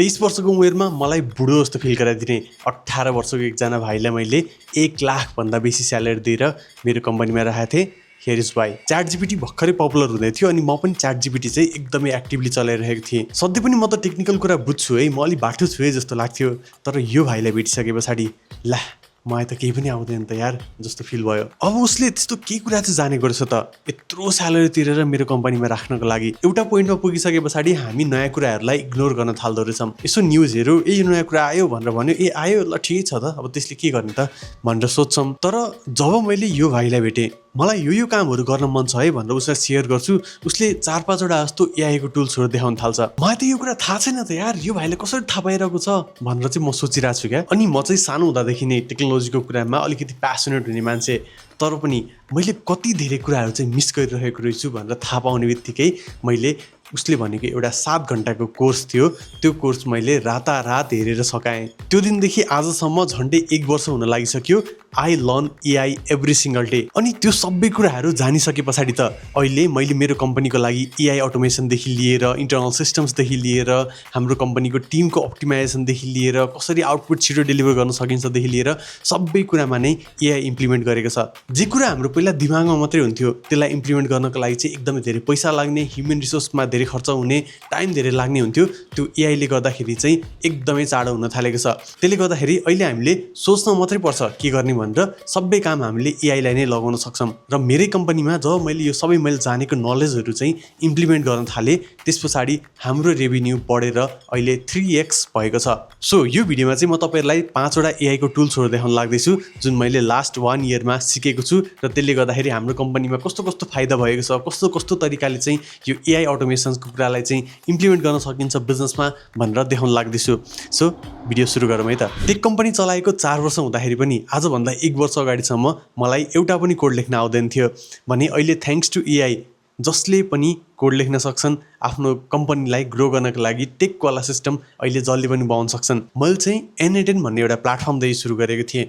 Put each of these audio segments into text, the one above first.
23 वर्षको उमेरमा मलाई बुढो जस्तो फिल गराइदिने 18 वर्षको एकजना भाइलाई मैले 1 लाख भन्दा बेसी स्यालेरी दिएर मेरो कम्पनीमा राखेको थिएँ। Here is why. Chat GPT भर्खरै पपुलर हुँदै थियो अनि म पनि च्याट जिपिटी चाहिँ एकदमै एक्टिभली चलाइरहेको थिएँ। सधैँ पनि म त टेक्निकल कुरा बुझ्छु है, म अलि बाटो छु है जस्तो लाग्थ्यो। तर यो भाइलाई भेटिसके पछाडि ला मलाई त केही पनि आउँदैन त यार जस्तो फिल भयो। अब उसले त्यस्तो के कुरा चाहिँ जानेको रहेछ त, यत्रो स्यालेरी तिरेर मेरो कम्पनीमा राख्नको लागि। एउटा पोइन्टमा पुगिसके पछाडि हामी नयाँ कुराहरूलाई इग्नोर गर्न थाल्दो रहेछौँ। यसो न्युजहरू यो नयाँ कुरा आयो भनेर भन्यो, आयो ल ठिकै छ त, अब त्यसले के गर्ने त भनेर सोध्छौँ। तर जब मैले यो भाइलाई भेटेँ, मलाई यो कामहरू गर्न मन छ है भनेर उसलाई सेयर गर्छु, उसले 4-5वटा जस्तो एआईको टुल्सहरू देखाउन थाल्छ। मलाई त यो कुरा थाहा छैन त यार, यो भाइले कसरी थाहा पाइरहेको छ भनेर चाहिँ म सोचिरहेको छु क्या। अनि म चाहिँ सानो हुँदादेखि नै टेक्नोलोजीको कुरामा अलिकति प्यासनेट हुने मान्छे, तर पनि मैले कति धेरै कुराहरू चाहिँ मिस गरिरहेको रहेछु भनेर थाहा पाउने बित्तिकै मैले उसले भनेको एउटा 7 घन्टाको कोर्स थियो, त्यो कोर्स मैले रातारात हेरेर सकाएँ। त्यो दिनदेखि आजसम्म झन्डै 1 वर्ष हुन लागिसक्यो। I learn AI every single day. अनि त्यो सबै कुराहरू जानिसके पछाडि त अहिले मैले मेरो कम्पनीको लागि एआई अटोमेसनदेखि लिएर इन्टरनल सिस्टम्सदेखि लिएर हाम्रो कम्पनीको टिमको अप्टिमाइजेसनदेखि लिएर कसरी आउटपुट छिटो डेलिभर गर्न सकिन्छदेखि लिएर सबै कुरामा नै एआई इम्प्लिमेन्ट गरेको छ। जे कुरा हाम्रो पहिला दिमागमा मात्रै हुन्थ्यो त्यसलाई इम्प्लिमेन्ट गर्नको लागि चाहिँ एकदमै धेरै पैसा लाग्ने, ह्युमन रिसोर्समा धेरै खर्च हुने, टाइम धेरै लाग्ने हुन्थ्यो, त्यो एआईले गर्दाखेरि चाहिँ एकदमै चाँडो हुन थालेको छ। त्यसले गर्दाखेरि अहिले हामीले सोच्न मात्रै पर्छ के गर्ने भनेर, सबै काम हामीले एआईलाई नै लगाउन सक्छौँ। र मेरै कम्पनीमा जब मैले यो सबै मैले जानेको नलेजहरू चाहिँ इम्प्लिमेन्ट गर्न थालेँ, त्यस पछाडि हाम्रो रेभिन्यू बढेर अहिले 3x भएको छ। सो यो भिडियोमा चाहिँ म तपाईँहरूलाई 5वटा एआईको टुल्सहरू देखाउन लाग्दैछु जुन मैले लास्ट 1 इयरमा सिकेको छु र त्यसले गर्दाखेरि हाम्रो कम्पनीमा कस्तो कस्तो फाइदा भएको छ, कस्तो कस्तो तरिकाले चाहिँ यो एआई अटोमेसनको कुरालाई चाहिँ इम्प्लिमेन्ट गर्न सकिन्छ बिजनेसमा भनेर देखाउन लाग्दैछु। सो भिडियो सुरु गरौँ है त। टेक कम्पनी चलाएको 4 वर्ष हुँदाखेरि पनि आजभन्दा 1 वर्ष अगाडिसम्म मलाई एउटा पनि कोड लेख्न आउँदैन थियो भने अहिले थ्याङ्क्स टु एआई जसले पनि कोड लेख्न सक्छन्, आफ्नो कम्पनीलाई ग्रो गर्नको लागि टेकवाला सिस्टम अहिले जसले पनि बनाउन सक्छन्। मैले चाहिँ N8N भन्ने एउटा प्लेटफर्मदेखि सुरु गरेको थिएँ।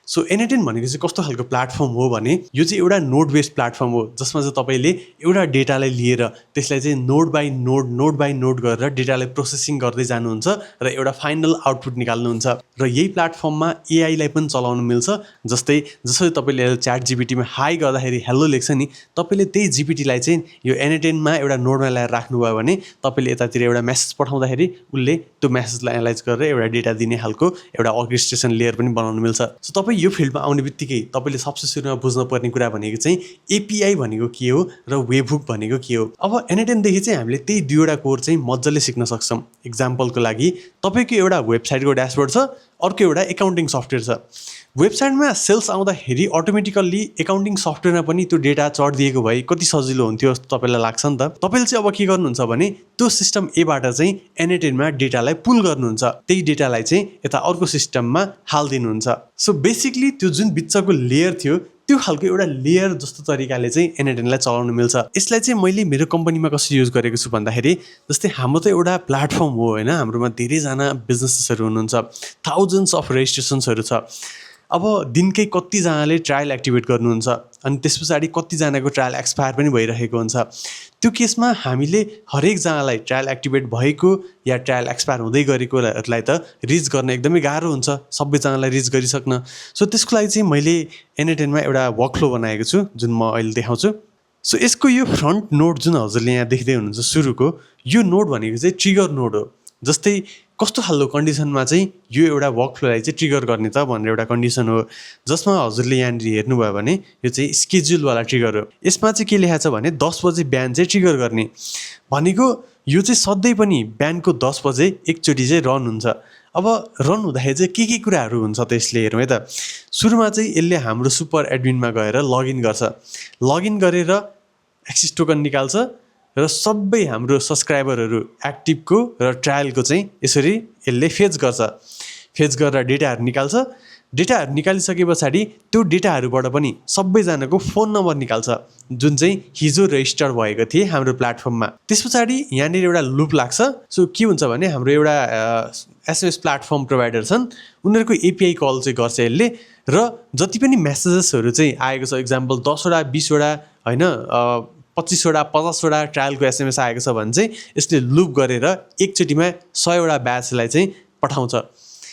सो N8N भनेको चाहिँ कस्तो खालको प्लेटफर्म हो भने यो चाहिँ एउटा नोड बेस्ड प्लेटफर्म हो जसमा चाहिँ तपाईँले एउटा डेटालाई लिएर त्यसलाई चाहिँ नोड बाई नोड गरेर डेटालाई प्रोसेसिङ गर्दै जानुहुन्छ र एउटा फाइनल आउटपुट निकाल्नुहुन्छ। र यही प्लेटफर्ममा एआईलाई पनि चलाउन मिल्छ। जसरी तपाईँले च्याट जिपिटीमा हाई गर्दाखेरि हेलो लेख्छ नि, तपाईँले त्यही जिपिटीलाई चाहिँ यो N8Nमा एउटा नोडमा ल्याएर राख्नुभयो भने तपाईँले यतातिर एउटा मेसेज पठाउँदाखेरि उसले त्यो मेसेजलाई एनालाइज गरेर एउटा डेटा दिने खालको एउटा अर्केस्ट्रेसन लेयर पनि बनाउन मिल्छ। सो तपाईँ यो फिल्डमा आउने बित्तिकै तपाईँले सबसे सुरुमा बुझ्नुपर्ने कुरा भनेको चाहिँ एपिआई भनेको के हो र वेबहुक भनेको के हो। अब N8Nदेखि चाहिँ हामीले त्यही 2वटा कोड चाहिँ मजाले सिक्न सक्छौँ। इक्जाम्पलको लागि तपाईँको एउटा वेबसाइटको ड्यासबोर्ड छ, अर्को एउटा एकाउन्टिङ सफ्टवेयर छ। वेबसाइटमा सेल्स आउँदाखेरि अटोमेटिकल्ली एकाउन्टिङ सफ्टवेयरमा पनि त्यो डेटा चढिदिएको भए कति सजिलो हुन्थ्यो जस्तो तपाईँलाई लाग्छ नि त। तपाईँले चाहिँ अब के गर्नुहुन्छ भने त्यो सिस्टम एबाट चाहिँ N8Nमा डेटालाई पुल गर्नुहुन्छ, त्यही डेटालाई चाहिँ यता अर्को सिस्टममा हालिदिनुहुन्छ। सो बेसिकली त्यो जुन बिचको लेयर थियो त्यो खालको एउटा लेयर जस्तो तरिकाले चाहिँ N8Nलाई चलाउन मिल्छ। यसलाई चाहिँ मैले मेरो कम्पनीमा कसरी युज गरेको छु भन्दाखेरि जस्तै हाम्रो त एउटा प्लेटफर्म हो होइन, हाम्रोमा धेरैजना बिजनेसेसहरू हुनुहुन्छ, थाउजन्ड्स अफ रेजिस्ट्रेसन्सहरू छ। अब दिनकै कतिजनाले ट्रायल एक्टिभेट गर्नुहुन्छ अनि त्यस पछाडि कतिजनाको ट्रायल एक्सपायर पनि भइरहेको हुन्छ। त्यो केसमा हामीले हरेकजनालाई ट्रायल एक्टिभेट भएको या ट्रायल एक्सपायर हुँदै गरेकोहरूलाई त रिच गर्न एकदमै गाह्रो हुन्छ, सबैजनालाई रिच गरिसक्न। सो त्यसको लागि चाहिँ मैले N8Nमा एउटा वर्कफ्लो बनाएको छु जुन म अहिले देखाउँछु। सो यसको यो फ्रन्ट नोड जुन हजुरले यहाँ देख्दै हुनुहुन्छ सुरुको, यो नोड भनेको चाहिँ ट्रिगर नोड हो। जस्तै कस्तो खालको कन्डिसनमा चाहिँ यो एउटा वर्कफ्लोलाई चाहिँ ट्रिगर गर्ने त भनेर एउटा कन्डिसन हो, जसमा हजुरले यहाँनिर हेर्नुभयो भने यो चाहिँ स्केड्युलवाला ट्रिगर हो। यसमा चाहिँ के लेखाएको छ भने 10 बजे बिहान चाहिँ ट्रिगर गर्ने भनेको यो चाहिँ सधैँ पनि बिहानको 10 बजे एकचोटि चाहिँ रन हुन्छ। अब रन हुँदाखेरि चाहिँ के कुराहरू हुन्छ त यसले हेरौँ है त। सुरुमा चाहिँ यसले हाम्रो सुपर एडमिनमा गएर लगइन गर्छ, लगइन गरेर एक्सेस टोकन निकाल्छ र सबै हाम्रो सब्सक्राइबरहरू एक्टिभको र ट्रायलको चाहिँ यसरी यसले फेच गर्छ। फेच गरेर डेटाहरू निकाल्छ। डेटाहरू निकालिसके पछाडि त्यो डेटाहरूबाट पनि सबैजनाको फोन नम्बर निकाल्छ जुन चाहिँ हिजो रेजिस्टर भएको थिए हाम्रो प्लेटफर्ममा। त्यस पछाडि यहाँनिर एउटा लुप लाग्छ। सो के हुन्छ भने हाम्रो एउटा एसएमएस प्लेटफर्म प्रोभाइडर छन्, उनीहरूको एपिआई कल चाहिँ गर्छ यसले र जति पनि मेसेजेसहरू चाहिँ आएको छ, इक्जाम्पल 10वटा 20वटा होइन 25वटा 50वटा ट्रायलको एसएमएस आएको छ भने चाहिँ यसले लुप गरेर एकचोटिमा 100वटा ब्याचलाई चाहिँ पठाउँछ।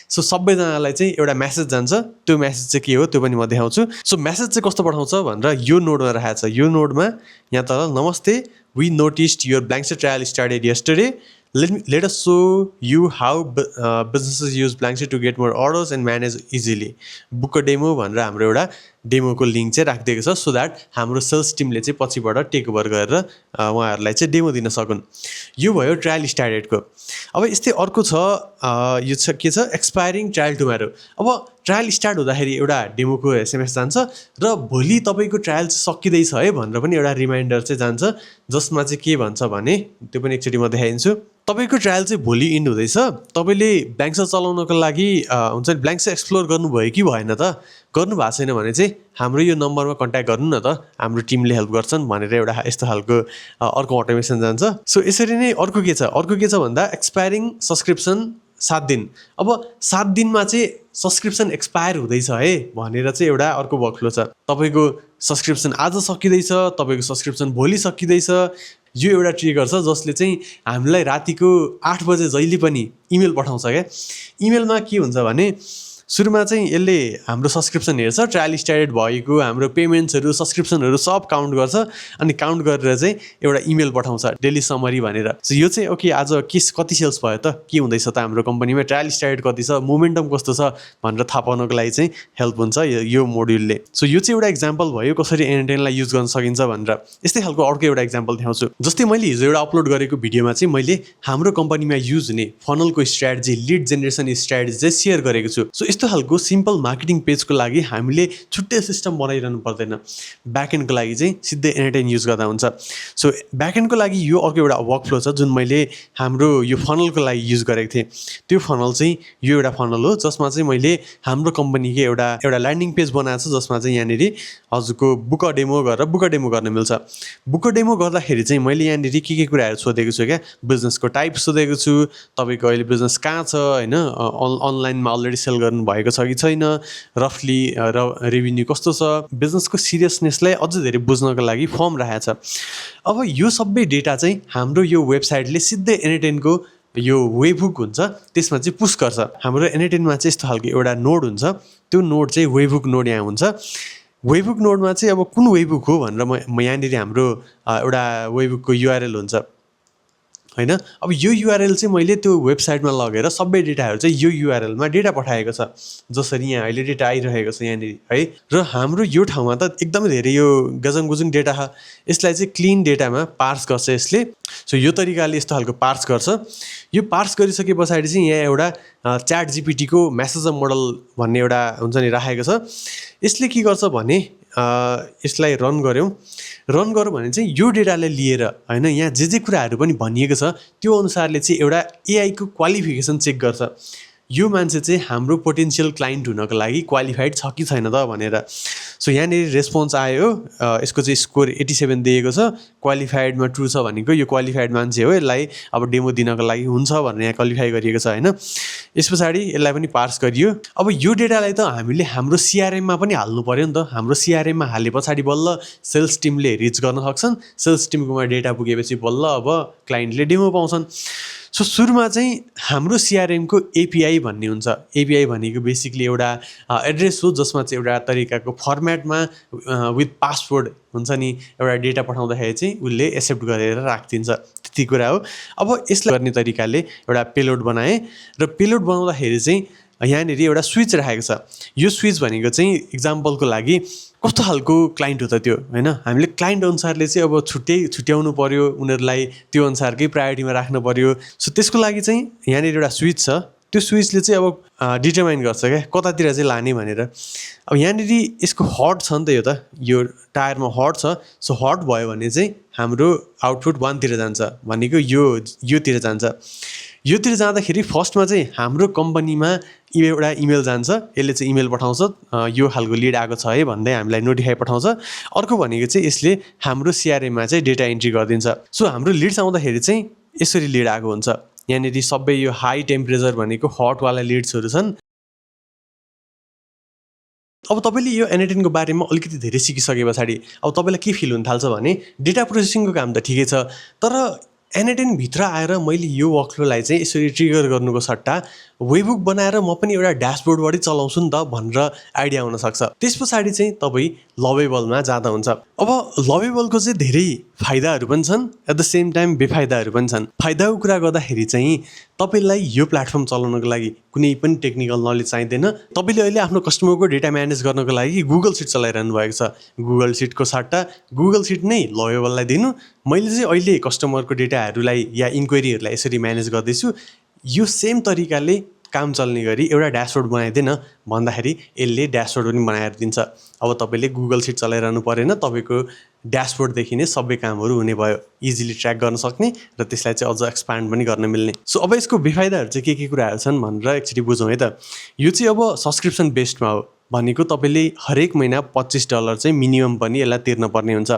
सो सबैजनालाई चाहिँ एउटा मेसेज जान्छ, त्यो मेसेज चाहिँ के हो त्यो पनि म देखाउँछु। सो मेसेज चाहिँ कस्तो पठाउँछ भनेर यो नोडमा राखेको छ। यो नोडमा यहाँ तल नमस्ते, we noticed your blank trial started yesterday, let us show you how businesses use Blankset to get more orders and manage easily. Book a demo भनेर हाम्रो एउटा डेमोको लिङ्क चाहिँ राखिदिएको छ, सो द्याट हाम्रो सेल्स टिमले चाहिँ पछिबाट टेक ओभर गरेर उहाँहरूलाई चाहिँ डेमो दिन सकुन्। यो भयो ट्रायल स्टार्टेडको। अब यस्तै अर्को छ, यो छ के छ, एक्सपायरिङ ट्रायल टुमारो। अब ट्रायल स्टार्ट हुँदाखेरि एउटा डेमोको एसएमएस जान्छ र भोलि तपाईँको ट्रायल चाहिँ सकिँदैछ है भनेर पनि एउटा रिमाइन्डर चाहिँ जान्छ, जसमा चाहिँ के भन्छ भने त्यो पनि एकचोटि म देखाइदिन्छु। तपाईँको ट्रायल चाहिँ भोलि इन्ड हुँदैछ, तपाईँले ब्ल्याङ्कसेट चलाउनको लागि हुन्छ नि ब्ल्याङ्कसेट एक्सप्लोर गर्नुभयो कि भएन त, गर्नु भएको छैन भने चाहिँ हाम्रो यो नम्बरमा कन्ट्याक्ट गर्नु न त, हाम्रो टिमले हेल्प गर्छन् भनेर एउटा यस्तो खालको अर्को अटोमेसन जान्छ। सो यसरी नै अर्को के छ भन्दा एक्सपायरिङ सब्सक्रिप्सन 7 दिन। अब 7 दिनमा चाहिँ सब्सक्रिप्सन एक्सपायर हुँदैछ है भनेर चाहिँ एउटा अर्को वर्कफ्लो छ। तपाईँको सब्सक्रिप्सन आज सकिँदैछ, तपाईँको सब्सक्रिप्सन भोलि सकिँदैछ, यो एउटा ट्रिगर छ जसले चाहिँ हामीलाई रातिको 8 बजे जहिले पनि इमेल पठाउँछ क्या। इमेलमा के हुन्छ भने सुरुमा चाहिँ यसले हाम्रो सब्सक्रिप्सन हेर्छ, ट्रायल स्टार्टेड भएको हाम्रो पेमेन्ट्सहरू सब्सक्रिप्सनहरू सब काउन्ट गर्छ, अनि काउन्ट गरेर चाहिँ एउटा इमेल पठाउँछ डेली समरी भनेर। सो यो चाहिँ ओके आज कति सेल्स भयो त, के हुँदैछ त हाम्रो कम्पनीमा, ट्रायल स्टार्टेड कति छ, मोमेन्टम कस्तो छ भनेर थाहा पाउनको लागि चाहिँ हेल्प हुन्छ यो मोड्युलले। सो यो चाहिँ एउटा इक्जाम्पल भयो कसरी एनएनटेनलाई युज गर्न सकिन्छ भनेर। यस्तै खालको अर्को एउटा इक्जाम्पल देखाउँछु। जस्तै मैले हिजो एउटा अपलोड गरेको भिडियोमा चाहिँ मैले हाम्रो कम्पनीमा युज हुने फनलको स्ट्र्याटेजी, लिड जेनेरेसन स्ट्र्याटेजी चाहिँ सेयर गरेको छु। सो यस्तो खालको सिम्पल मार्केटिङ पेजको लागि हामीले छुट्टै सिस्टम बनाइरहनु पर्दैन, ब्याकएन्डको लागि चाहिँ सिधै एनएनटेन युज गर्दा हुन्छ। सो ब्याकएन्डको लागि यो अर्को एउटा वर्कफ्लो छ जुन मैले हाम्रो यो फनलको लागि युज गरेको थिएँ। त्यो फनल चाहिँ यो एउटा फनल हो जसमा चाहिँ मैले हाम्रो कम्पनीको एउटा ल्यान्डिङ पेज बनाएको छु, जसमा चाहिँ यहाँनिर हजुरको बुक अ डेमो गर्न मिल्छ। बुक अ डेमो गर्दाखेरि चाहिँ मैले यहाँनिर के कुराहरू सोधेको छु क्या, बिजनेसको टाइप सोधेको छु, तपाईँको अहिले बिजनेस कहाँ छ होइन, अनलाइनमा अलरेडी सेल गर्नु भएको छ कि छैन, रफली रेभिन्यू कस्तो छ, बिजनेसको सिरियसनेसलाई अझ धेरै बुझ्नको लागि फर्म राखेको छ। अब यो सबै डेटा चाहिँ हाम्रो यो वेबसाइटले सिधै एनएनटेनको यो वेबहुक हुन्छ त्यसमा चाहिँ पुश गर्छ। हाम्रो एनएनटेनमा चाहिँ यस्तो खालको एउटा नोड हुन्छ, त्यो नोड चाहिँ वेबहुक नोड यहाँ हुन्छ। वेबहुक नोडमा चाहिँ अब कुन वेबहुक हो भनेर म यहाँनिर हाम्रो एउटा वेबहुकको युआरएल हुन्छ होइन। अब यो युआरएल चाहिँ मैले त्यो वेबसाइटमा लगेर सबै डेटाहरू चाहिँ यो युआरएलमा डेटा पठाएको छ, जसरी यहाँ अहिले डेटा आइरहेको छ यहाँनिर है। र हाम्रो यो ठाउँमा त एकदमै धेरै यो गजङगुजुङ डेटा छ, यसलाई चाहिँ क्लिन डेटामा पार्स गर्छ यसले। सो यो तरिकाले यस्तो खालको पार्स गर्छ। यो पार्स गरिसके पछाडि चाहिँ यहाँ एउटा च्याट जिपिटीको मेसेज मोडल भन्ने एउटा हुन्छ नि राखेको छ। यसले के गर्छ भने यसलाई रन गऱ्यौँ भने चाहिँ यो डेटालाई लिएर होइन यहाँ जे कुराहरू पनि भनिएको छ त्यो अनुसारले चाहिँ एउटा एआईको क्वालिफिकेसन चेक गर्छ, यो मान्छे चाहिँ हाम्रो पोटेन्सियल क्लाइन्ट हुनको लागि क्वालिफाइड छ कि छैन त भनेर। सो यहाँनिर रेस्पोन्स आयो, यसको चाहिँ स्कोर 87 दिएको छ, क्वालिफाइडमा ट्रु छ भनेको यो क्वालिफाइड मान्छे हो, यसलाई अब डेमो दिनको लागि हुन्छ भनेर यहाँ क्वालिफाई गरिएको छ होइन। यस पछाडि यसलाई पनि पार्स गरियो। अब यो डेटालाई त हामीले हाम्रो सिआरएममा पनि हाल्नु पऱ्यो नि त, हाम्रो सिआरएममा हाले पछाडि बल्ल सेल्स टिमले रिच गर्न सक्छन्, सेल्स टिमकोमा डेटा पुगेपछि बल्ल अब क्लाइन्टले डेमो पाउँछन्। सो सुरुमा चाहिँ हाम्रो सिआरएमको एपिआई भन्ने हुन्छ। एपिआई भनेको बेसिकली एउटा एड्रेस हो जसमा चाहिँ एउटा तरिकाको फर्मेटमा विथ पासवर्ड हुन्छ नि एउटा डेटा पठाउँदाखेरि चाहिँ उसले एक्सेप्ट गरेर राखिदिन्छ, त्यति कुरा हो। अब यसलाई गर्ने तरिकाले एउटा पेलोड बनाएँ र पेलोड बनाउँदाखेरि चाहिँ यहाँनिर एउटा स्विच राखेको छ। यो स्विच भनेको चाहिँ इक्जाम्पलको लागि कस्तो खालको क्लाइन्ट हो त त्यो होइन, हामीले क्लाइन्ट अनुसारले चाहिँ अब छुट्याउनु पऱ्यो, उनीहरूलाई त्यो अनुसारकै प्रायोरिटीमा राख्नु पऱ्यो। सो त्यसको लागि चाहिँ यहाँनिर एउटा स्विच छ, त्यो स्विचले चाहिँ अब डिटर्माइन गर्छ क्या कतातिर चाहिँ लाने भनेर। अब यहाँनिर यसको हट छ नि त, यो टायरमा हट छ। सो हट भयो भने चाहिँ हाम्रो आउटपुट 1 तिर जान्छ, भनेको योतिर जान्छ। योतिर जाँदाखेरि फर्स्टमा चाहिँ हाम्रो कम्पनीमा एउटा इमेल जान्छ, यसले चाहिँ इमेल पठाउँछ यो खालको लिड आएको छ है भन्दै हामीलाई नोटिफाई पठाउँछ। अर्को भनेको चाहिँ यसले हाम्रो सिआरएममा चाहिँ डेटा इन्ट्री गरिदिन्छ। सो हाम्रो लिड्स आउँदाखेरि चाहिँ यसरी लिड आएको हुन्छ, यहाँनिर सबै यो हाई टेम्परेचर भनेको हटवाला लिड्सहरू छन्। अब तपाईँले यो N18 को बारेमा अलिकति धेरै सिकिसके पछाडि अब तपाईँलाई के फिल हुन थाल्छ भने डेटा प्रोसेसिङको काम त ठिकै छ, तर N18 भित्र आएर मैले यो वर्कफ्लोलाई चाहिँ यसरी ट्रिगर गर्नुको सट्टा वेबबुक बनाएर म पनि एउटा ड्यासबोर्डबाटै चलाउँछु नि त भनेर आइडिया हुनसक्छ। त्यस पछाडि चाहिँ तपाईँ लभेबलमा जाँदा हुन्छ। अब लभेबलको चाहिँ धेरै फाइदाहरू पनि छन्, एट द सेम टाइम बेफाइदाहरू पनि छन्। फाइदाको कुरा गर्दाखेरि चाहिँ तपाईँलाई यो प्लेटफर्म चलाउनको लागि कुनै पनि टेक्निकल नलेज चाहिँदैन। तपाईँले अहिले आफ्नो कस्टमरको डेटा म्यानेज गर्नको लागि गुगल सिट चलाइरहनु भएको छ, गुगल सिटको सट्टा गुगल सिट नै लभेबललाई दिनु, मैले चाहिँ अहिले कस्टमरको डेटाहरूलाई या इन्क्वायरीहरूलाई यसरी म्यानेज गर्दैछु, यो सेम तरिकाले काम चल्ने गरी एउटा ड्यासबोर्ड बनाइदिन भन्दाखेरि यसले ड्यासबोर्ड पनि बनाएर दिन्छ। अब तपाईँले गुगल सिट चलाइरहनु परेन, तपाईँको ड्यासबोर्डदेखि नै सबै कामहरू हुने भयो, इजिली ट्र्याक गर्न सक्ने र त्यसलाई चाहिँ अझ एक्सपान्ड पनि गर्न मिल्ने। सो अब यसको बेफाइदाहरू चाहिँ के कुराहरू छन् भनेर एकचोटि बुझौँ है त। यो चाहिँ अब सब्सक्रिप्सन बेस्डमा हो भनेको तपाईँले हरेक महिना $25 चाहिँ मिनिमम पनि यसलाई तिर्नुपर्ने हुन्छ।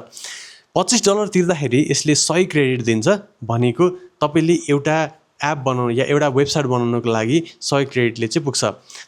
$25 तिर्दाखेरि यसले 100 क्रेडिट दिन्छ भनेको तपाईँले एउटा एप बनाउनु या एउटा वेबसाइट बनाउनको लागि 100 क्रेडिटले चाहिँ पुग्छ।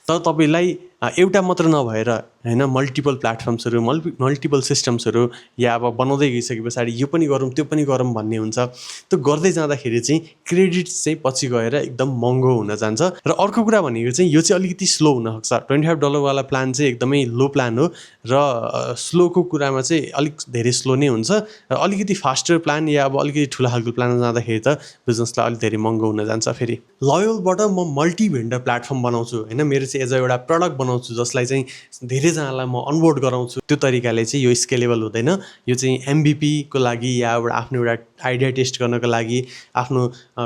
तर तपाईँलाई एउटा मात्र नभएर हैन मल्टिपल प्लेटफर्म्सहरू मल्टिपल सिस्टम्सहरू या अब बनाउँदै गइसके पछाडि यो पनि गरौँ त्यो पनि गरौँ भन्ने हुन्छ। त्यो गर्दै जाँदाखेरि चाहिँ क्रेडिट चाहिँ पछि गएर एकदम महँगो हुन जान्छ। र अर्को कुरा भनेको चाहिँ यो चाहिँ अलिकति स्लो हुनसक्छ। $25 वाला प्लान चाहिँ एकदमै लो प्लान हो र स्लोको कुरामा चाहिँ अलिक धेरै स्लो नै हुन्छ। र अलिकति फास्टर प्लान या अब अलिकति ठुलो खालको प्लानमा जाँदाखेरि त बिजनेसलाई अलिक धेरै महँगो हुन जान्छ। फेरि लभेबलबाट म मल्टी भेन्डर प्लेटफर्म बनाउँछु हैन, मेरो चाहिँ एज एउटा प्रडक्ट बनाउँछु जसलाई चाहिँ धेरैजनालाई म अनबोर्ड गराउँछु, त्यो तरिकाले चाहिँ यो स्केलेबल हुँदैन। यो चाहिँ MVP को लागि या आफ्नो एउटा आइडिया टेस्ट गर्नको लागि आफ्नो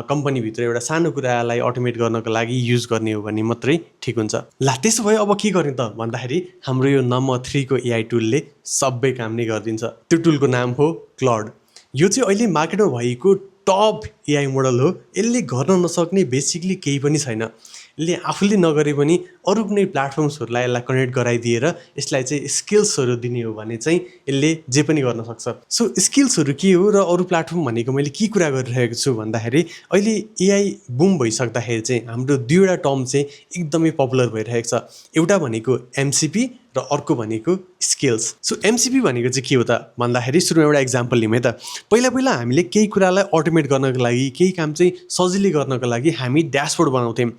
कम्पनीभित्र एउटा सानो कुरालाई अटोमेट गर्नको लागि युज गर्ने हो भने मात्रै ठिक हुन्छ। ला त्यसो भए अब के गर्ने त भन्दाखेरि हाम्रो यो नम्बर 3 को AI टुलले सबै काम नै गरिदिन्छ। त्यो टुलको नाम हो क्लड। यो चाहिँ अहिले मार्केटमा भएको टप AI मोडल हो। यसले गर्न नसक्ने बेसिकली केही पनि छैन। यसले आफूले नगरे पनि अरू कुनै प्लेटफर्म्सहरूलाई यसलाई कनेक्ट गराइदिएर यसलाई चाहिँ स्किल्सहरू दिने हो भने चाहिँ यसले जे पनि गर्न सक्छ। सो स्किल्सहरू के हो र अरू प्लेटफर्म भनेको मैले के कुरा गरिरहेको छु भन्दाखेरि अहिले AI बुम भइसक्दाखेरि चाहिँ हाम्रो दुईवटा टर्म चाहिँ एकदमै पपुलर भइरहेको छ। एउटा भनेको MCP र अर्को भनेको स्किल्स। सो MCP भनेको चाहिँ के हो त भन्दाखेरि सुरुमा एउटा इक्जाम्पल लिउँ है त। पहिला हामीले केही कुरालाई अटोमेट गर्नको लागि केही काम चाहिँ सजिलै गर्नको लागि हामी ड्यासबोर्ड बनाउँथ्यौँ।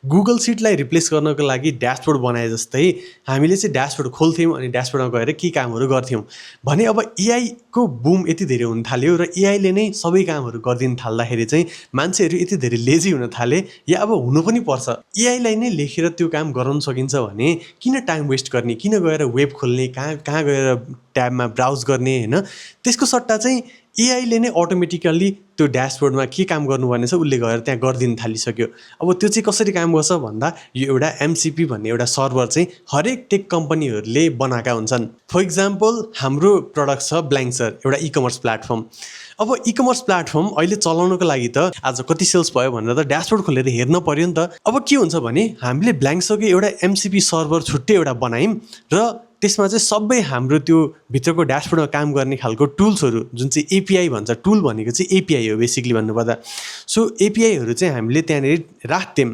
गुगल सिटलाई रिप्लेस गर्नको लागि ड्यासबोर्ड बनाए जस्तै हामीले चाहिँ ड्यासबोर्ड खोल्थ्यौँ अनि ड्यासबोर्डमा गएर केही कामहरू गर्थ्यौँ भने अब AI को बुम यति धेरै हुन थाल्यो र AI ले नै सबै कामहरू गरिदिन थाल्दाखेरि चाहिँ मान्छेहरू यति धेरै लेजी हुन थाले या अब हुनु पनि पर्छ। AI लाई नै लेखेर त्यो काम गराउन सकिन्छ भने किन टाइम वेस्ट गर्ने, किन गएर वेब खोल्ने, कहाँ गएर ट्याबमा ब्राउज गर्ने हैन। त्यसको सट्टा चाहिँ AI ले नै अटोमेटिकल्ली त्यो ड्यासबोर्डमा के काम गर्नुपर्ने छ उसले गएर त्यहाँ गरिदिन थालिसक्यो। अब त्यो चाहिँ कसरी काम गर्छ भन्दा यो एउटा MCP भन्ने एउटा सर्भर चाहिँ हरेक टेक कम्पनीहरूले बनाएका हुन्छन्। फर इक्जाम्पल हाम्रो प्रडक्ट छ ब्ल्याङ्कसर, एउटा इकमर्स प्लेटफर्म। अब इकमर्स प्लेटफर्म अहिले चलाउनको लागि त आज कति सेल्स भयो भनेर त ड्यासबोर्ड खोलेर हेर्न पर्यो नि त। अब के हुन्छ भने हामीले ब्ल्याङ्कसरको एउटा MCP सर्भर छुट्टै एउटा बनायौँ र त्यसमा चाहिँ सबै हाम्रो त्यो भित्रको ड्यासबोर्डमा काम गर्ने खालको टुल्सहरू जुन चाहिँ API भन्छ, टुल भनेको चाहिँ API हो बेसिकली भन्नुपर्दा। सो APIहरू चाहिँ हामीले त्यहाँनिर राख्थ्यौँ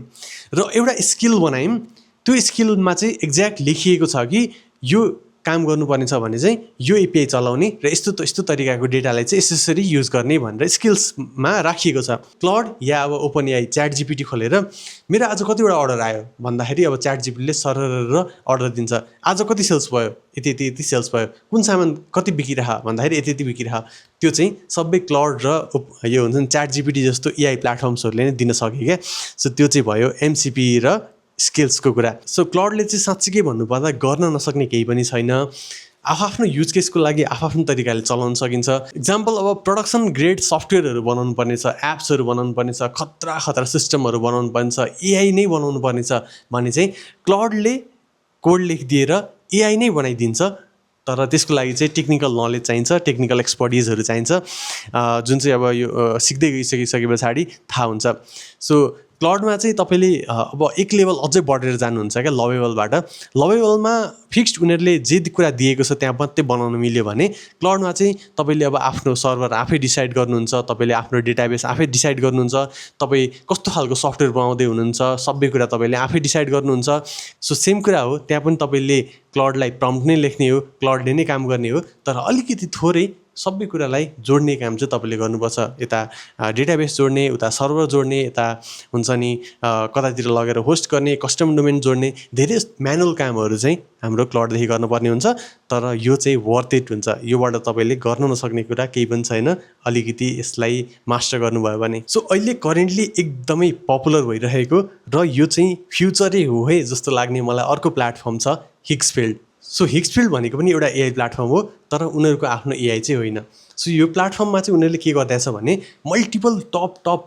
र एउटा स्किल बनायौँ। त्यो स्किलमा चाहिँ एक्ज्याक्ट लेखिएको छ कि यो काम गर्नुपर्ने छ भने चाहिँ यो API चलाउने र यस्तो तरिकाको डेटालाई चाहिँ यसरी युज गर्ने भनेर स्किल्समा राखिएको छ। क्लड या अब OpenAI ChatGPT खोलेर मेरो आज कतिवटा अर्डर आयो भन्दाखेरि अब ChatGPT ले सरर अर्डर दिन्छ। आज कति सेल्स भयो, यति सेल्स भयो, कुन सामान कति बिकिरह भन्दाखेरि यति बिकिरह। त्यो चाहिँ सबै क्लड र यो हुन्छ नि ChatGPT जस्तो AI प्लेटफर्म्सहरूले नै दिन सक्यो क्या। सो त्यो चाहिँ भयो MCP र स्किल्सको कुरा। सो क्लडले चाहिँ साँच्चीकै भन्नुपर्दा गर्न नसक्ने केही पनि छैन। आफ्नो युज केसको लागि आफ्नो तरिकाले चलाउन सकिन्छ। इक्जाम्पल अब प्रोडक्सन ग्रेड सफ्टवेयरहरू बनाउनु पर्ने छ, एप्सहरू बनाउनु पर्ने छ, खतरा सिस्टमहरू बनाउनु पर्ने छ, AI नै बनाउनु पर्ने छ भने चाहिँ क्लडले कोड लेखिदिएर AI नै बनाइदिन्छ। तर त्यसको लागि चाहिँ टेक्निकल नलेज चाहिन्छ, टेक्निकल एक्सपर्टिजहरू चाहिन्छ जुन चाहिँ अब यो सिक्दै गइसके पछाडि थाहा हुन्छ। सो क्लाउडमा चाहिँ तपाईँले अब एक लेभल अझै बढेर जानुहुन्छ क्या लभेबलबाट। लभेबलमा फिक्स्ड उनीहरूले जे कुरा दिएको छ त्यहाँ मात्रै बनाउन मिल्यो भने क्लाउडमा चाहिँ तपाईँले अब आफ्नो सर्भर आफै डिसाइड गर्नुहुन्छ, तपाईँले आफ्नो डेटाबेस आफै डिसाइड गर्नुहुन्छ, तपाईँ कस्तो खालको सफ्टवेयर बनाउँदै हुनुहुन्छ सबै कुरा तपाईँले आफै डिसाइड गर्नुहुन्छ। सो सेम कुरा हो, त्यहाँ पनि तपाईँले क्लाउडलाई प्रम्प्ट नै लेख्ने हो, क्लाउडले नै काम गर्ने हो, तर अलिकति थोरै सबै कुरालाई जोड्ने काम चाहिँ तपाईँले गर्नुपर्छ। यता डेटाबेस जोड्ने, उता सर्भर जोड्ने, यता हुन्छ नि कतातिर लगेर होस्ट गर्ने, कस्टम डोमेन जोड्ने, धेरै म्यानुअल कामहरू चाहिँ हाम्रो क्लाउडदेखि गर्नुपर्ने हुन्छ। तर यो चाहिँ वर्थ इट हुन्छ, योबाट तपाईँले गर्न नसक्ने कुरा केही पनि छैन अलिकति यसलाई मास्टर गर्नुभयो भने। सो अहिले करेन्टली एकदमै पपुलर भइरहेको र यो चाहिँ फ्युचरै हो है जस्तो लाग्ने मलाई अर्को प्लेटफर्म छ हिग्सफिल्ड। सो हिग्सफिल्ड भनेको पनि एउटा एआई प्लेटफर्म हो, तर उनीहरूको आफ्नो एआई चाहिँ होइन। सो यो प्लेटफर्ममा चाहिँ उनीहरूले के गर्दैछ भने मल्टिपल टप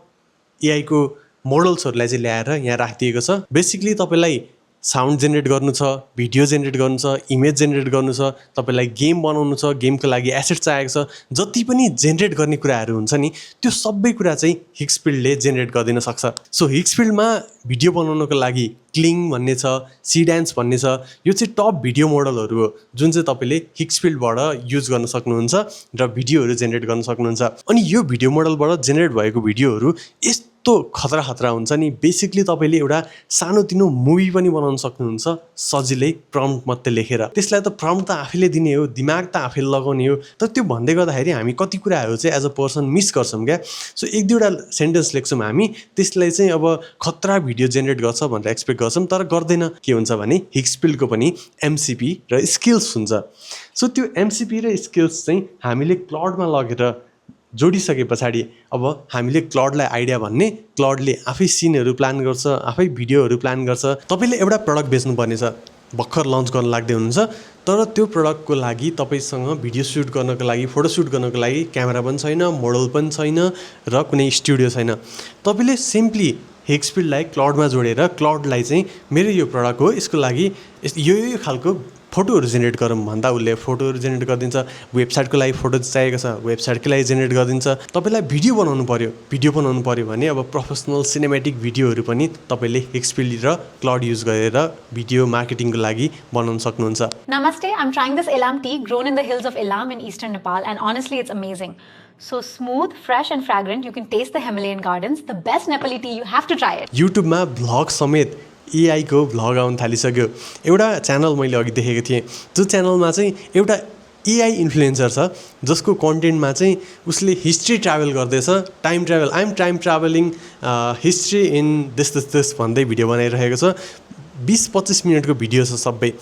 एआईको मोडल्सहरूलाई चाहिँ ल्याएर यहाँ राखिदिएको छ। बेसिकली तपाईँलाई साउन्ड जेनेरेट गर्नु छ, भिडियो जेनेरेट गर्नु छ, इमेज जेनेरेट गर्नु छ, तपाईँलाई गेम बनाउनु छ, गेमको लागि एसेट चाहिएको छ, जति पनि जेनेरेट गर्ने कुराहरू हुन्छ नि त्यो सबै कुरा चाहिँ हिग्सफिल्डले जेनेरेट गरिदिन सक्छ। सो हिग्सफिल्डमा भिडियो बनाउनको लागि क्लिङ भन्ने छ, सिडान्स भन्ने छ, यो चाहिँ टप भिडियो मोडलहरू हो जुन चाहिँ तपाईँले हिग्सफिल्डबाट युज गर्न सक्नुहुन्छ र भिडियोहरू जेनेरेट गर्न सक्नुहुन्छ। अनि यो भिडियो मोडलबाट जेनेरेट भएको भिडियोहरू यस्तो खतरा हुन्छ नि, बेसिकली तपाईँले एउटा सानोतिनो मुभी पनि बनाउन सक्नुहुन्छ सजिलै प्रम्प्ट मात्रै लेखेर। त्यसलाई त प्रम्प्ट त आफैले दिने हो, दिमाग त आफैले लगाउने हो, तर त्यो भन्दै गर्दाखेरि हामी कति कुराहरू चाहिँ एज अ पर्सन मिस गर्छौँ क्या। सो एक दुईवटा सेन्टेन्स लेख्छौँ हामी, त्यसलाई चाहिँ अब खतरा भिडियो जेनेरेट गर्छ भनेर एक्सपेक्ट गर्छौँ, तर गर्दैन। के हुन्छ भने हिग्सफिल्डको पनि एमसिपी र स्किल्स हुन्छ। सो त्यो एमसिपी र स्किल्स चाहिँ हामीले क्लाउडमा लगेर जोडिसके पछाडि अब हामीले क्लाउडलाई आइडिया भन्ने, क्लाउडले आफै सिनहरू प्लान गर्छ, आफै भिडियोहरू प्लान गर्छ। तपाईँले एउटा प्रडक्ट बेच्नुपर्ने छ, भर्खर लन्च गर्न लाग्दै हुनुहुन्छ, तर त्यो प्रडक्टको लागि तपाईँसँग भिडियो सुट गर्नको लागि, फोटो सुट गर्नको लागि क्यामेरा पनि छैन, मोडल पनि छैन र कुनै स्टुडियो छैन। तपाईँले सिम्पली हिग्सफिल्डलाई क्लाउडमा जोडेर क्लाउडलाई चाहिँ मेरो यो प्रडक्ट हो, यसको लागि यो खालको फोटोहरू जेनेरेट गरौँ भन्दा उसले फोटोहरू जेनेरेट गरिदिन्छ। वेबसाइटको लागि फोटो चाहिएको छ, वेबसाइटकै लागि जेनेरेट गरिदिन्छ। तपाईँलाई भिडियो बनाउनु पऱ्यो भने अब प्रोफेसनल सिनेमेटिक भिडियोहरू पनि तपाईँले हिग्सफिल्ड र क्लाउड युज गरेर भिडियो मार्केटिङको लागि बनाउन सक्नुहुन्छ। Namaste, I'm trying this Elam tea grown in the hills of Elam in eastern Nepal, and honestly it's amazing. So smooth, fresh and fragrant, you can taste the Himalayan gardens. The best Nepali tea, you have to try it. युट्युबमा vlog समेत एआईको vlog आउन थालिसक्यो। एउटा channel मैले अघि देखेको थिएँ, त्यो च्यानलमा चाहिँ एउटा एआई इन्फ्लुएन्सर छ जसको कन्टेन्टमा चाहिँ उसले हिस्ट्री ट्राभल गर्दैछ, time travel, I'm time travelling history in this भन्दै भिडियो बनाइरहेको छ। 20-25 मिनटको भिडियो छ सबै।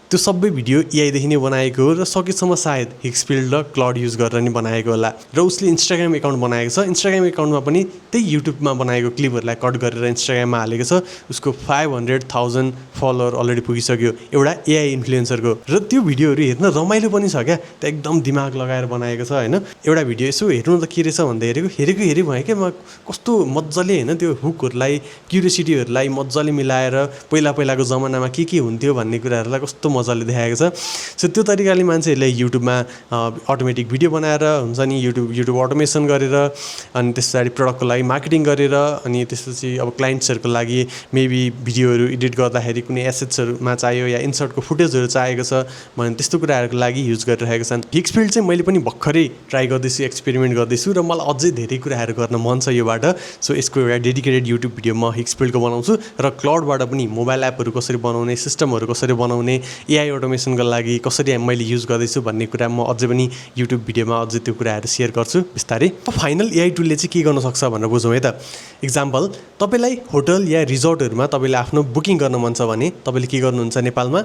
त्यो सबै भिडियो एआईदेखि नै बनाएको हो र सकेसम्म सायद हिग्सफिल्ड र क्लाउड युज गरेर नै बनाएको होला। र उसले इन्स्टाग्राम एकाउन्ट बनाएको छ, इन्स्टाग्राम एकाउन्टमा पनि त्यही युट्युबमा बनाएको क्लिपहरूलाई कट गरेर इन्स्टाग्राममा हालेको छ। उसको 500,000 फलोवर अलरेडी पुगिसक्यो, एउटा एआई इन्फ्लुएन्सरको। र त्यो भिडियोहरू हेर्न रमाइलो पनि छ क्या, त्यो एकदम दिमाग लगाएर बनाएको छ होइन। एउटा भिडियो यसो हेर्नु त के रहेछ भन्दै हेरेको भएँ क्या म, कस्तो मजाले होइन त्यो हुकहरूलाई, क्युरियोसिटीहरूलाई मजाले मिलाएर पहिलाको जमानामा के हुन्थ्यो भन्ने कुराहरूलाई कस्तो मजाले देखाएको छ। सो त्यो तरिकाले मान्छेहरूले युट्युबमा अटोमेटिक भिडियो बनाएर हुन्छ नि, युट्युब अटोमेसन गरेर, अनि त्यस पछाडि प्रडक्टको लागि मार्केटिङ गरेर, अनि त्यसपछि अब क्लाइन्ट्सहरूको लागि मेबी भिडियोहरू एडिट गर्दाखेरि कुनै एसेट्सहरूमा चाहियो या इन्सर्टको फुटेजहरू चाहिएको छ भने त्यस्तो कुराहरूको लागि युज गरिरहेको छन्। हिग्सफिल्ड चाहिँ मैले पनि भर्खरै ट्राई गर्दैछु, एक्सपेरिमेन्ट गर्दैछु र मलाई अझै धेरै कुराहरू गर्न मन छ योबाट। सो यसको एउटा डेडिकेटेड युट्युब भिडियो म हिग्सफिल्डको बनाउँछु र क्लाउडबाट पनि मोबाइल एपहरू कसरी बनाउने, सिस्टमहरू कसरी बनाउने, एआई अटोमेसनको लागि कसरी मैले युज गर्दैछु भन्ने कुरा म अझै पनि युट्युब भिडियोमा अझै त्यो कुराहरू सेयर गर्छु बिस्तारै। फाइनल एआई टुलले चाहिँ के गर्न सक्छ भनेर बुझौँ है त। इक्जाम्पल, तपाईँलाई होटल या रिजोर्टहरूमा तपाईँले आफ्नो बुकिङ गर्न मन छ भने तपाईँले के गर्नुहुन्छ, नेपालमा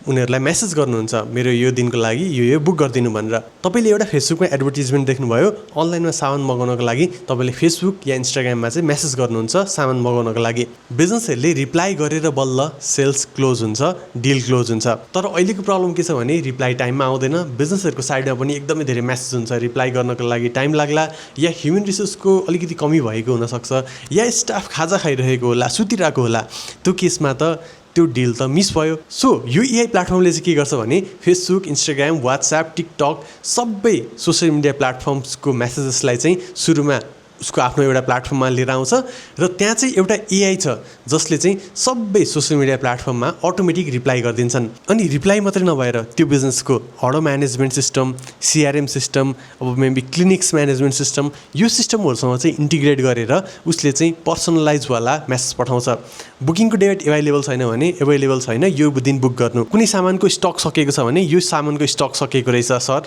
उनीहरूलाई मेसेज गर्नुहुन्छ मेरो यो दिनको लागि यो बुक गरिदिनु भनेर। तपाईँले एउटा फेसबुकमा एडभर्टिजमेन्ट देख्नुभयो, अनलाइनमा सामान मगाउनको लागि तपाईँले फेसबुक या इन्स्टाग्राममा चाहिँ मेसेज गर्नुहुन्छ सामान मगाउनको लागि। बिजनेसहरूले रिप्लाई गरेर बल्ल सेल्स क्लोज हुन्छ, डिल क्लोज हुन्छ। तर अहिलेको प्रब्लम के छ भने रिप्लाई टाइममा आउँदैन, बिजनेसहरूको साइडमा पनि एकदमै धेरै मेसेज हुन्छ, रिप्लाई गर्नको लागि टाइम लाग्ला, या ह्युमन रिसोर्सको अलिकति कमी भएको हुनसक्छ, या स्टाफ खाजा खाइरहेको होला, सुतिरहेको होला। त्यो केसमा त त्यो डिल त मिस भयो। सो यो एआई प्लेटफर्मले चाहिँ के गर्छ भने फेसबुक, इन्स्टाग्राम, वाट्सएप, टिकटक सबै सोसियल मिडिया प्लेटफर्म्सको मेसेजेसलाई चाहिँ सुरुमा उसको आफ्नो एउटा प्लेटफर्ममा लिएर आउँछ र त्यहाँ चाहिँ एउटा एआई छ जसले चाहिँ सबै सोसियल मिडिया प्लेटफर्ममा अटोमेटिक रिप्लाई गरिदिन्छन्। अनि रिप्लाई मात्रै नभएर त्यो बिजनेसको order management system, CRM system, अब मेबी क्लिनिक्स म्यानेजमेन्ट सिस्टम, यो सिस्टमहरूसँग चाहिँ इन्टिग्रेट गरेर उसले चाहिँ पर्सनलाइजवाला मेसेज पठाउँछ। बुकिङको डेट एभाइलेबल छैन भने एभाइलेबल छैन, यो दिन बुक गर्नु। कुनै सामानको स्टक सकेको छ भने यो सामानको स्टक सकेको रहेछ सर,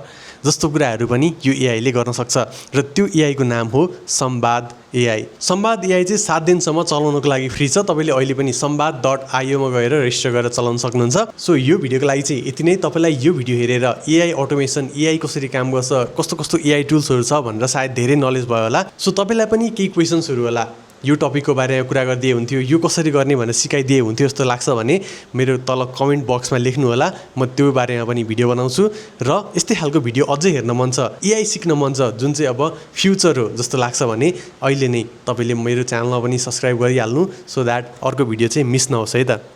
जस्तो कुराहरू पनि यो एआईले गर्न सक्छ। र त्यो एआईको नाम हो संवाद एआई। संवाद एआई चाहिँ 7 दिनसम्म चलाउनको लागि फ्री छ। तपाईँले अहिले पनि संवाद.io मा गएर रेजिस्टर गरेर चलाउन सक्नुहुन्छ। सो यो भिडियोको लागि चाहिँ यति नै। तपाईँलाई यो भिडियो हेरेर एआई अटोमेसन, एआई कसरी काम गर्छ, कस्तो कस्तो एआई टुल्सहरू छ भनेर सायद धेरै नलेज भयो होला। सो तपाईँलाई पनि केही क्वेसन्सहरू होला, यो टपिकको बारेमा कुरा गरिदिए हुन्थ्यो, यो कसरी गर्ने भनेर सिकाइदिए हुन्थ्यो जस्तो लाग्छ भने मेरो तल कमेन्ट बक्समा लेख्नु होला, म त्यो बारेमा पनि भिडियो बनाउँछु। र यस्तै खालको भिडियो अझै हेर्न मन छ, एआई सिक्न मन छ, जुन चाहिँ अब फ्युचर हो जस्तो लाग्छ भने अहिले नै तपाईँले मेरो च्यानलमा पनि सब्सक्राइब गरिहाल्नु, सो द्याट अर्को भिडियो चाहिँ मिस नहोस् है त।